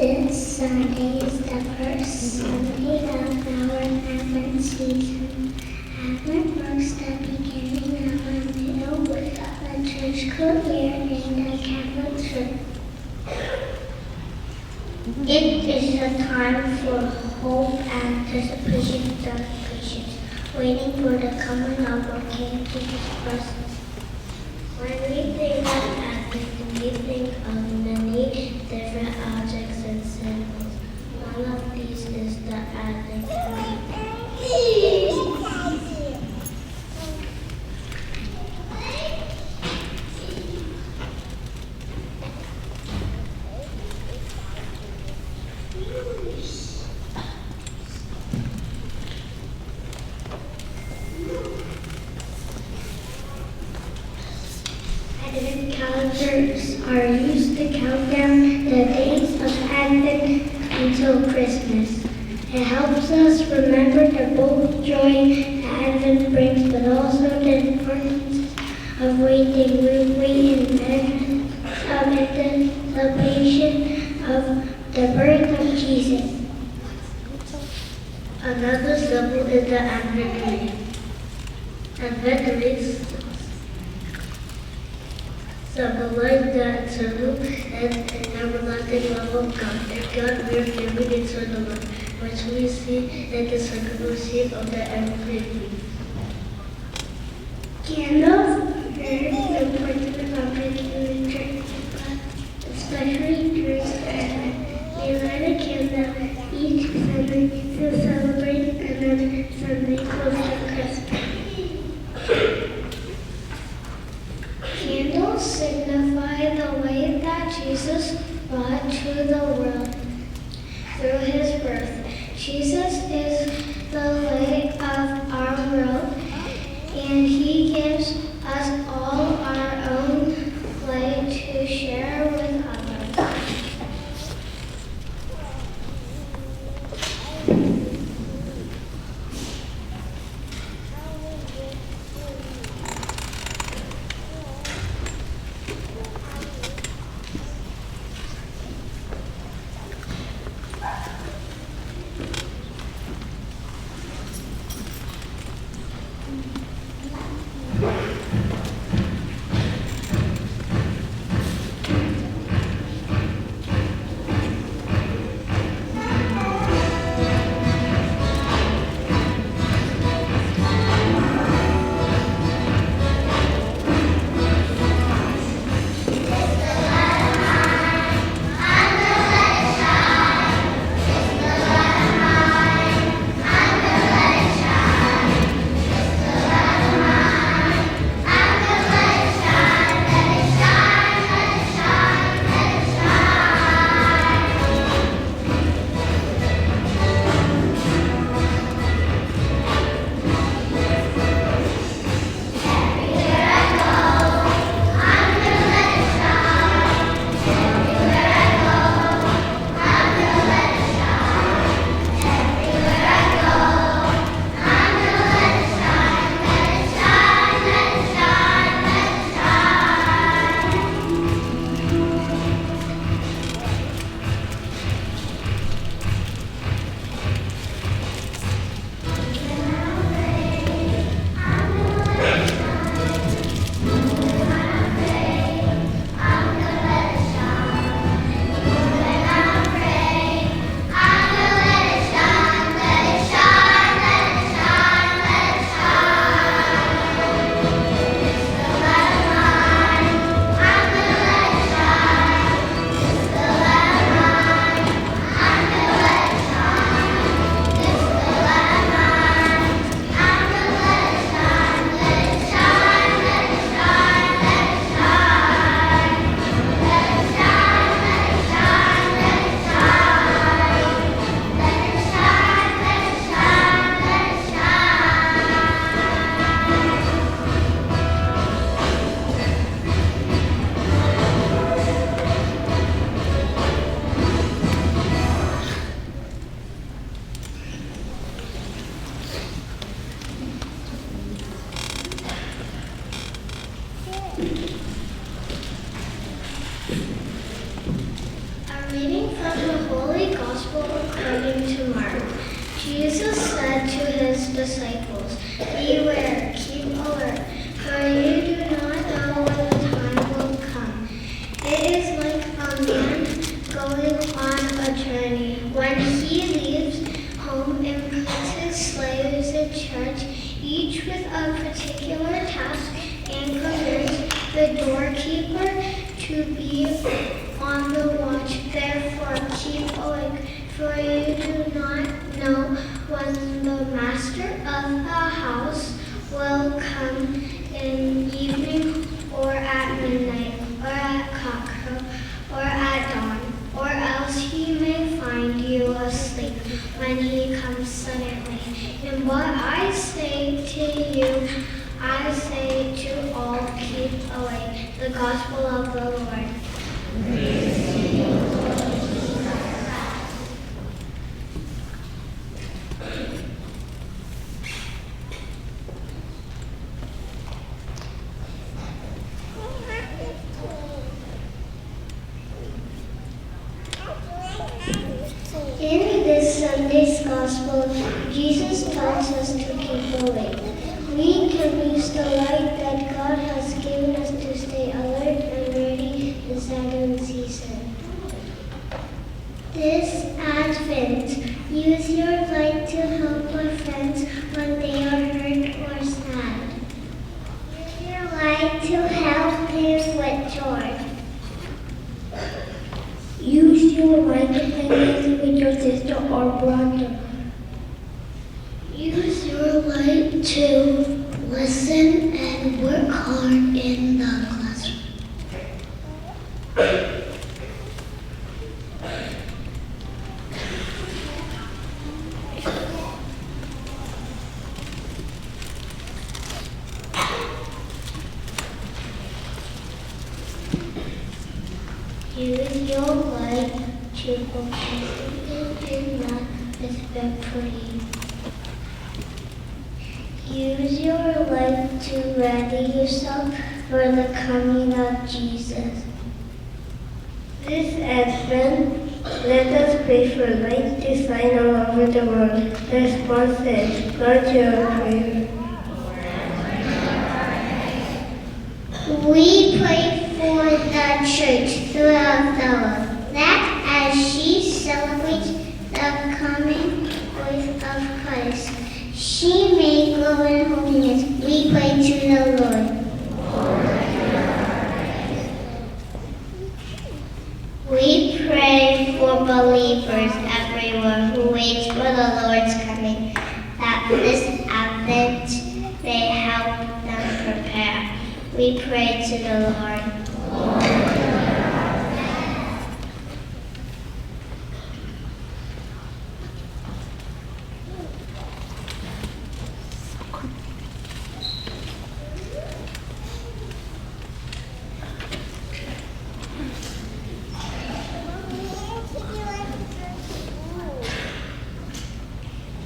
This Sunday is the first Sunday of our Advent season. Advent marks the beginning of a new liturgical year in the Catholic Church. It is a time for hope, anticipation, and patience, waiting for the coming of our King Jesus Christ. When we think of Advent, we think of many different objects and symbols. One of these is the Advent calendar. Advent calendars are used to count down the days of Advent until Christmas. It helps us remember the both joy that Advent brings, but also the importance of waiting. We wait in anticipation of the birth of Jesus. Another symbol is the Advent tree. Advent trees symbolize the eternal and everlasting love of God. And God will give eternal love, which we see in the sacrament of the Advent tree. Candles are very important objects in the church, especially during Advent. We light a candle each Sunday to celebrate another Sunday close to Christmas. Candles signify the way that Jesus brought to the world through his birth. Jesus is the light of our world, and he gives us all our own light to share with others. Reading from the Holy Gospel according to Mark. Jesus said to his disciples, "Beware, keep alert, for you do not know when the time will come. It is like a man going on a journey. When he leaves home and puts his slaves in charge, each with a particular task, and commands the doorkeeper to be on the watch. Therefore, keep awake, for you do not know when the master of the house will come in evening, or at midnight, or at cockcrow, or at dawn, or else he may find you asleep when he comes suddenly. And what I say to you, I say to all, keep awake." The Gospel of the Lord. In this Sunday's Gospel, Jesus tells us to keep awake. We can use the light that God has given us to stay alert and ready this Advent season. This Advent, use your light to help our friends when they are hurt or sad. Use your light to help them with joy. Use your light to connect with your sister or brother. Use your light to listen and work hard in the classroom. Use your light to focus and not respectfully. Use your light to ready yourself for the coming of Jesus. This Advent, let us pray for light to shine all over the world. The response is, Lord, hear our prayer. We pray for the church throughout the world, that as she celebrates the coming birth of Christ, she may grow in holiness. We pray to the Lord. We pray for believers everywhere who wait for the Lord's coming, that this Advent may help them prepare. We pray to the Lord.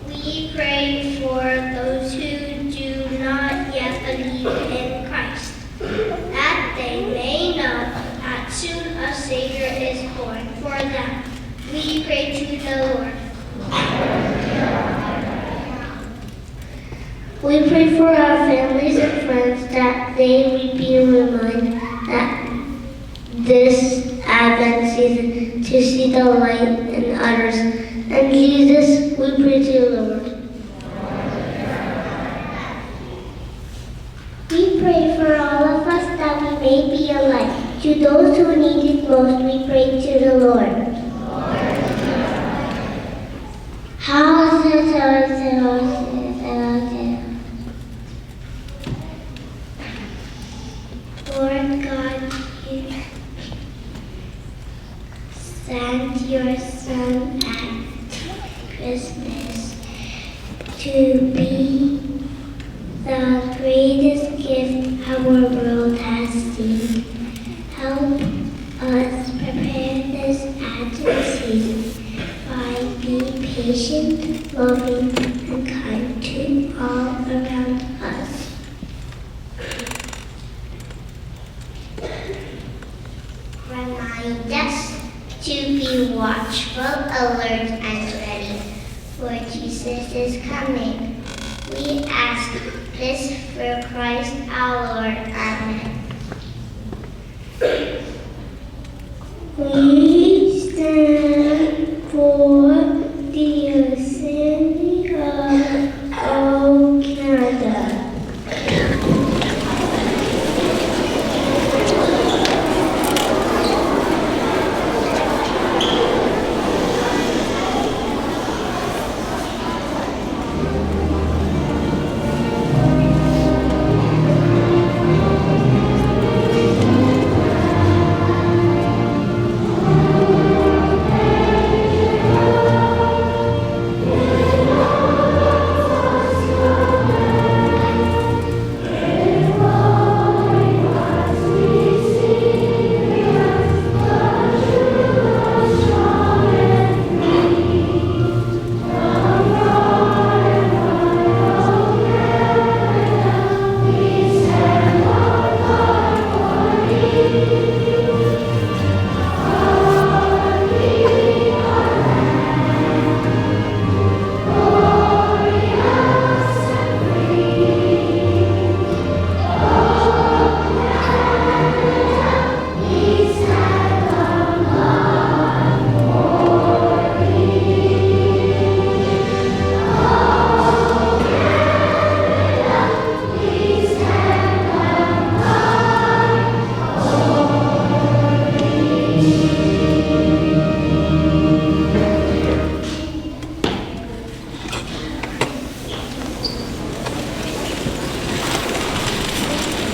We pray for those who do not yet believe in Christ, that they may know that soon a Savior is born for them. We pray to the Lord. We pray for our families and friends, that they will be reminded that this Advent season to see the light in others. And Jesus, we pray to the Lord. We pray for all of us that we may be a light. To those who need it most, we pray to the Lord. Lord God, you sent your Son at Christmas to be the greatest gift our world has seen. Help us prepare this Advent season by being patient, loving, and kind to all around us. Remind us to be watchful, alert, and ready, for Jesus is coming. We ask this for Christ our Lord. Amen. We stand for the assembly of Canada.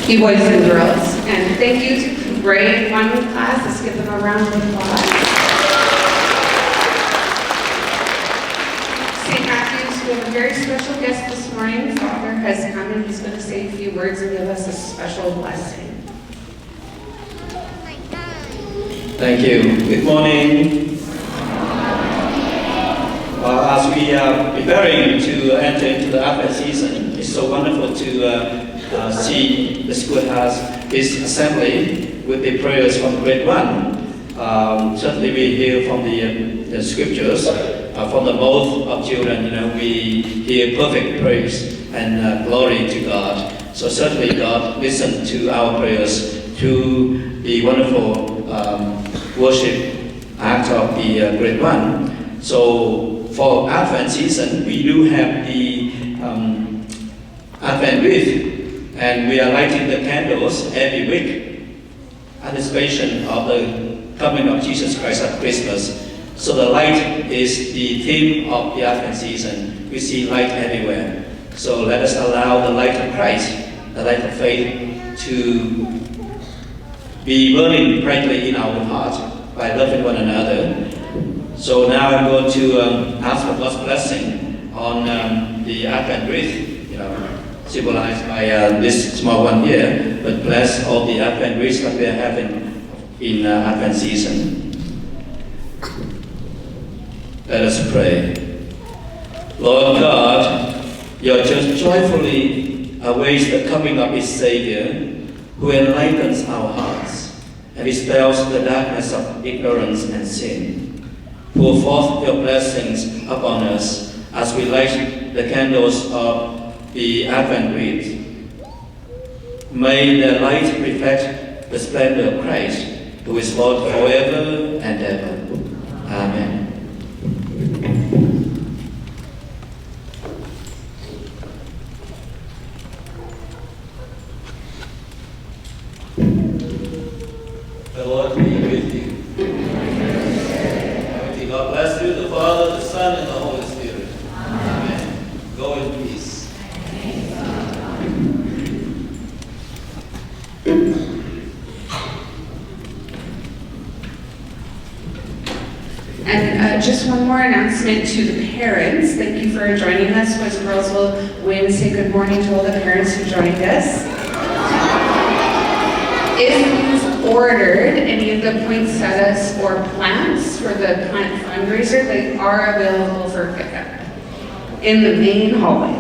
You boys and girls, and thank you to grade 1 class. Let's give them a round of applause. St. Matthew's, we have a very special guest this morning. Father has come and he's going to say a few words and give us a special blessing. Thank you. Good morning. As we are preparing to enter into the Advent season, it's so wonderful to see the schoolhouse, this assembly with the prayers from grade 1. Certainly we hear from the scriptures, from the mouth of children, we hear perfect praise and glory to God. So certainly God listened to our prayers through the wonderful worship act of the grade 1. So for Advent season, we do have the Advent wreath. And we are lighting the candles every week, anticipation of the coming of Jesus Christ at Christmas. So the light is the theme of the Advent season. We see light everywhere. So let us allow the light of Christ, the light of faith, to be burning brightly in our heart by loving one another. So now I'm going to ask for God's blessing on the Advent wreath, symbolized by this small one here, but bless all the Advent wreaths that we are having in Advent season. Let us pray. Lord God, your church joyfully awaits the coming of its Savior, who enlightens our hearts and dispels the darkness of ignorance and sin. Pour forth your blessings upon us as we light the candles of the Advent wreath. May the light reflect the splendor of Christ, who is Lord forever and ever. Amen. The Lord be with you. May God bless you, the Father, the Son, and the Holy Spirit. Amen. Go in peace. And just one more announcement to the parents. Thank you for joining us. Boys and girls will wave and say good morning to all the parents who joined us. If you've ordered any of the poinsettias or plants for the plant fundraiser, they are available for pickup in the main hallway.